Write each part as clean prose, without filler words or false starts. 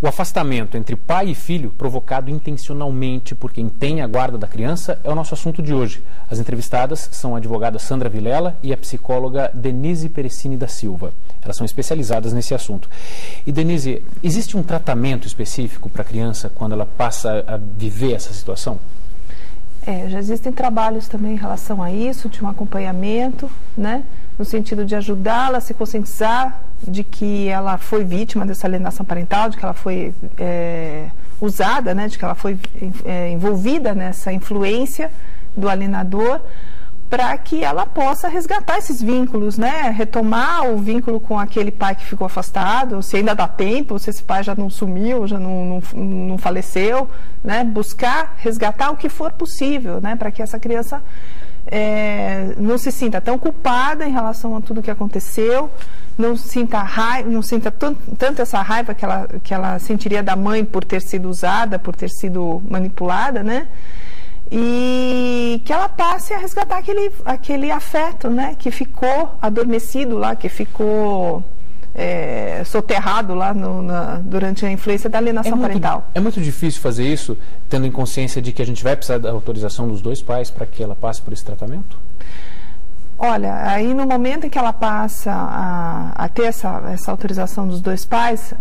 O afastamento entre pai e filho, provocado intencionalmente por quem tem a guarda da criança, é o nosso assunto de hoje. As entrevistadas são a advogada Sandra Vilela e a psicóloga Denise Perecini da Silva. Elas são especializadas nesse assunto. E Denise, existe um tratamento específico para a criança quando ela passa a viver essa situação? Já existem trabalhos também em relação a isso, de um acompanhamento, né? No sentido de ajudá-la a se conscientizar de que ela foi vítima dessa alienação parental, de que ela foi usada, né? De que ela foi envolvida nessa influência do alienador, para que ela possa resgatar esses vínculos, né? Retomar o vínculo com aquele pai que ficou afastado, se ainda dá tempo, se esse pai já não sumiu, já não faleceu, né? Buscar resgatar o que for possível, né? Para que essa criança não se sinta tão culpada em relação a tudo que aconteceu, não sinta tanto essa raiva que ela sentiria da mãe por ter sido usada, por ter sido manipulada, né? E que ela passe a resgatar aquele afeto, né, que ficou adormecido lá, que ficou soterrado lá durante a influência da alienação parental. É muito difícil fazer isso, tendo em consciência de que a gente vai precisar da autorização dos dois pais para que ela passe por esse tratamento? Olha, aí no momento em que ela passa a ter essa autorização dos dois pais,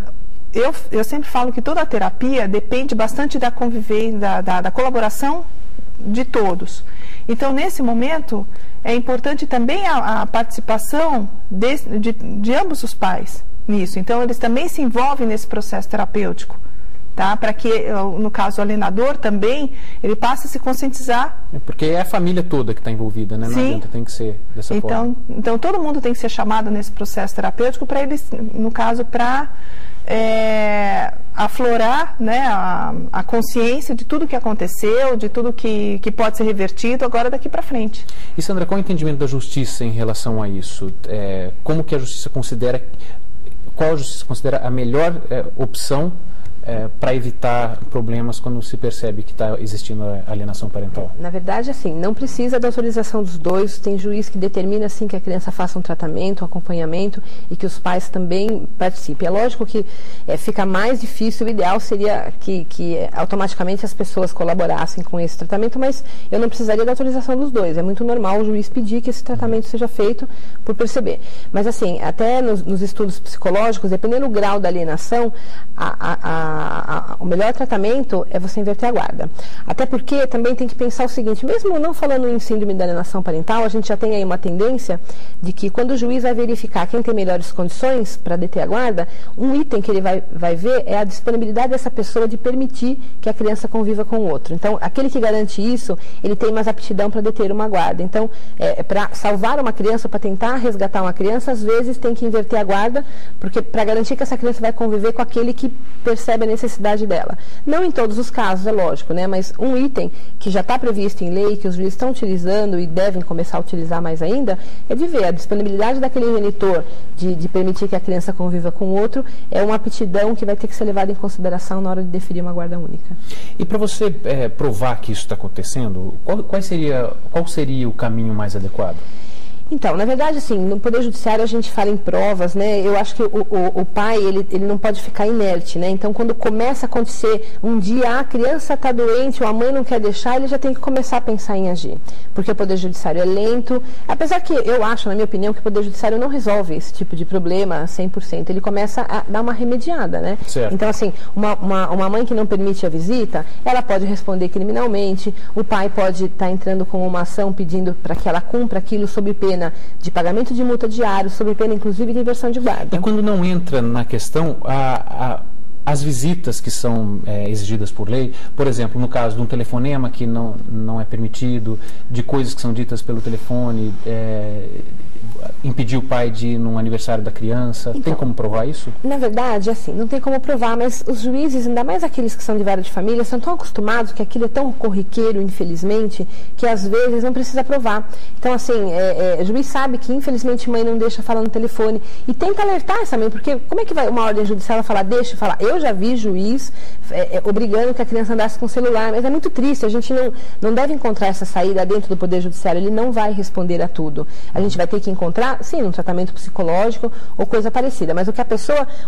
eu sempre falo que toda a terapia depende bastante da convivência, da colaboração de todos. Então, nesse momento, é importante também a participação de ambos os pais nisso. Então, eles também se envolvem nesse processo terapêutico, tá? Para que, no caso, o alienador também, ele passe a se conscientizar. Porque é a família toda que está envolvida, né? Não adianta, tem que ser dessa forma. Então, todo mundo tem que ser chamado nesse processo terapêutico para eles, no caso, para aflorar, né, a consciência de tudo que aconteceu, de tudo que pode ser revertido agora daqui para frente. E Sandra, qual é o entendimento da justiça em relação a isso? Como que a justiça considera, qual a justiça considera a melhor opção para evitar problemas quando se percebe que está existindo a alienação parental? Na verdade, assim, não precisa da autorização dos dois, tem juiz que determina, assim, que a criança faça um tratamento, um acompanhamento e que os pais também participem. É lógico que fica mais difícil, o ideal seria que automaticamente as pessoas colaborassem com esse tratamento, mas eu não precisaria da autorização dos dois. É muito normal o juiz pedir que esse tratamento seja feito por perceber. Mas, assim, até nos estudos psicológicos, dependendo do grau da alienação, o melhor tratamento é você inverter a guarda. Até porque também tem que pensar o seguinte, mesmo não falando em síndrome da alienação parental, a gente já tem aí uma tendência de que quando o juiz vai verificar quem tem melhores condições para deter a guarda, um item que ele vai ver é a disponibilidade dessa pessoa de permitir que a criança conviva com o outro. Então, aquele que garante isso, ele tem mais aptidão para deter uma guarda. Então, para salvar uma criança, para tentar resgatar uma criança, às vezes tem que inverter a guarda, porque para garantir que essa criança vai conviver com aquele que percebe a necessidade dela. Não em todos os casos, é lógico, né? Mas um item que já está previsto em lei, que os juízes estão utilizando e devem começar a utilizar mais ainda, é de ver a disponibilidade daquele genitor de permitir que a criança conviva com o outro, é uma aptidão que vai ter que ser levada em consideração na hora de definir uma guarda única. E para você provar que isso está acontecendo, qual seria o caminho mais adequado? Então, na verdade, assim, no Poder Judiciário a gente fala em provas, né? Eu acho que o pai, ele não pode ficar inerte, né? Então, quando começa a acontecer um dia, a criança está doente ou a mãe não quer deixar, ele já tem que começar a pensar em agir. Porque o Poder Judiciário é lento, apesar que eu acho, na minha opinião, que o Poder Judiciário não resolve esse tipo de problema 100%, ele começa a dar uma remediada, né? Certo. Então, assim, uma mãe que não permite a visita, ela pode responder criminalmente, o pai pode estar entrando com uma ação pedindo para que ela cumpra aquilo sob pena de pagamento de multa diário, sob pena inclusive de inversão de guarda. E quando não entra na questão as visitas que são exigidas por lei, por exemplo, no caso de um telefonema que não é permitido, de coisas que são ditas pelo telefone, impedir o pai de ir num aniversário da criança, então, tem como provar isso? Na verdade, assim, não tem como provar, mas os juízes, ainda mais aqueles que são de vara de família, são tão acostumados que aquilo é tão corriqueiro, infelizmente, que às vezes não precisa provar. Então, assim, o juiz sabe que infelizmente mãe não deixa falar no telefone e tenta alertar essa mãe, porque como é que vai uma ordem judicial falar, deixa falar? Eu já vi juiz obrigando que a criança andasse com o celular, mas é muito triste, a gente não deve encontrar essa saída dentro do Poder Judiciário, ele não vai responder a tudo. A gente vai ter que encontrar, sim, um tratamento psicológico ou coisa parecida. Mas o que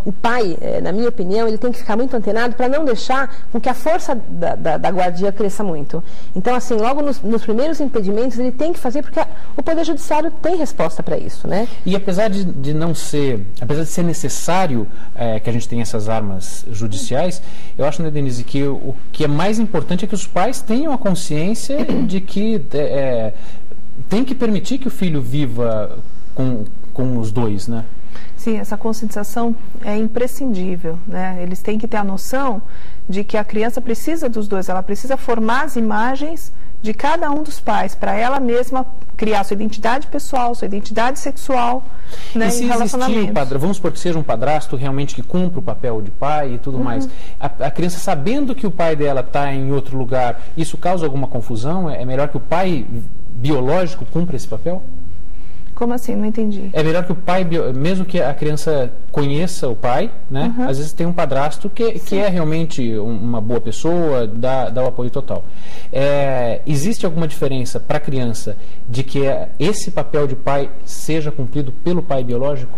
o pai, na minha opinião, ele tem que ficar muito antenado para não deixar com que a força da guardia cresça muito. Então, assim, logo nos primeiros impedimentos, ele tem que fazer, porque o Poder Judiciário tem resposta para isso, né? E apesar de ser necessário que a gente tenha essas armas judiciais, eu acho, né, Denise, que o que é mais importante é que os pais tenham a consciência de que tem que permitir que o filho viva com os dois, né? Sim, essa conscientização é imprescindível, né? Eles têm que ter a noção de que a criança precisa dos dois, ela precisa formar as imagens de cada um dos pais, para ela mesma criar sua identidade pessoal, sua identidade sexual, né, e se em relacionamentos. Vamos supor que seja um padrasto realmente que cumpra o papel de pai e tudo mais, a criança sabendo que o pai dela está em outro lugar, isso causa alguma confusão? É melhor que o pai biológico cumpra esse papel? Como assim? Não entendi. É melhor que o pai, mesmo que a criança conheça o pai, né? Às vezes tem um padrasto que é realmente uma boa pessoa, dá o apoio total. Existe alguma diferença para a criança de que esse papel de pai seja cumprido pelo pai biológico?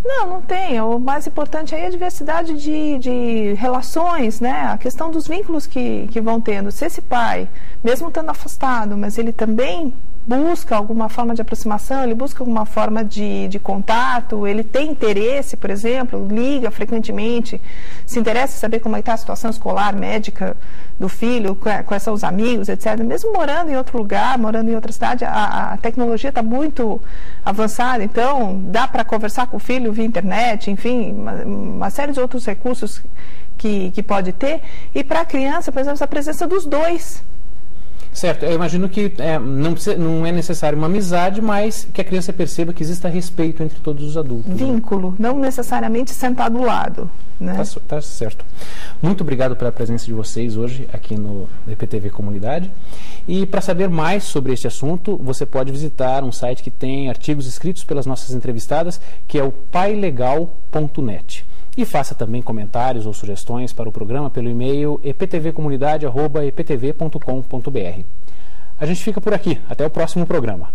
Não tem. O mais importante aí é a diversidade de relações, né? A questão dos vínculos que vão tendo. Se esse pai, mesmo estando afastado, mas ele também busca alguma forma de aproximação, ele busca alguma forma de contato, ele tem interesse, por exemplo, liga frequentemente, se interessa em saber como está a situação escolar, médica do filho, quais são os amigos, etc. Mesmo morando em outro lugar, morando em outra cidade, a tecnologia está muito avançada, então dá para conversar com o filho via internet, enfim, uma série de outros recursos que pode ter. E para a criança, por exemplo, a presença dos dois. Certo, eu imagino que não é necessário uma amizade, mas que a criança perceba que exista respeito entre todos os adultos. Vínculo, né? Não necessariamente sentar do lado. Né? Tá certo. Muito obrigado pela presença de vocês hoje aqui no EPTV Comunidade. E para saber mais sobre este assunto, você pode visitar um site que tem artigos escritos pelas nossas entrevistadas, que é o pailegal.net. E faça também comentários ou sugestões para o programa pelo e-mail eptvcomunidade@eptv.com.br. A gente fica por aqui. Até o próximo programa.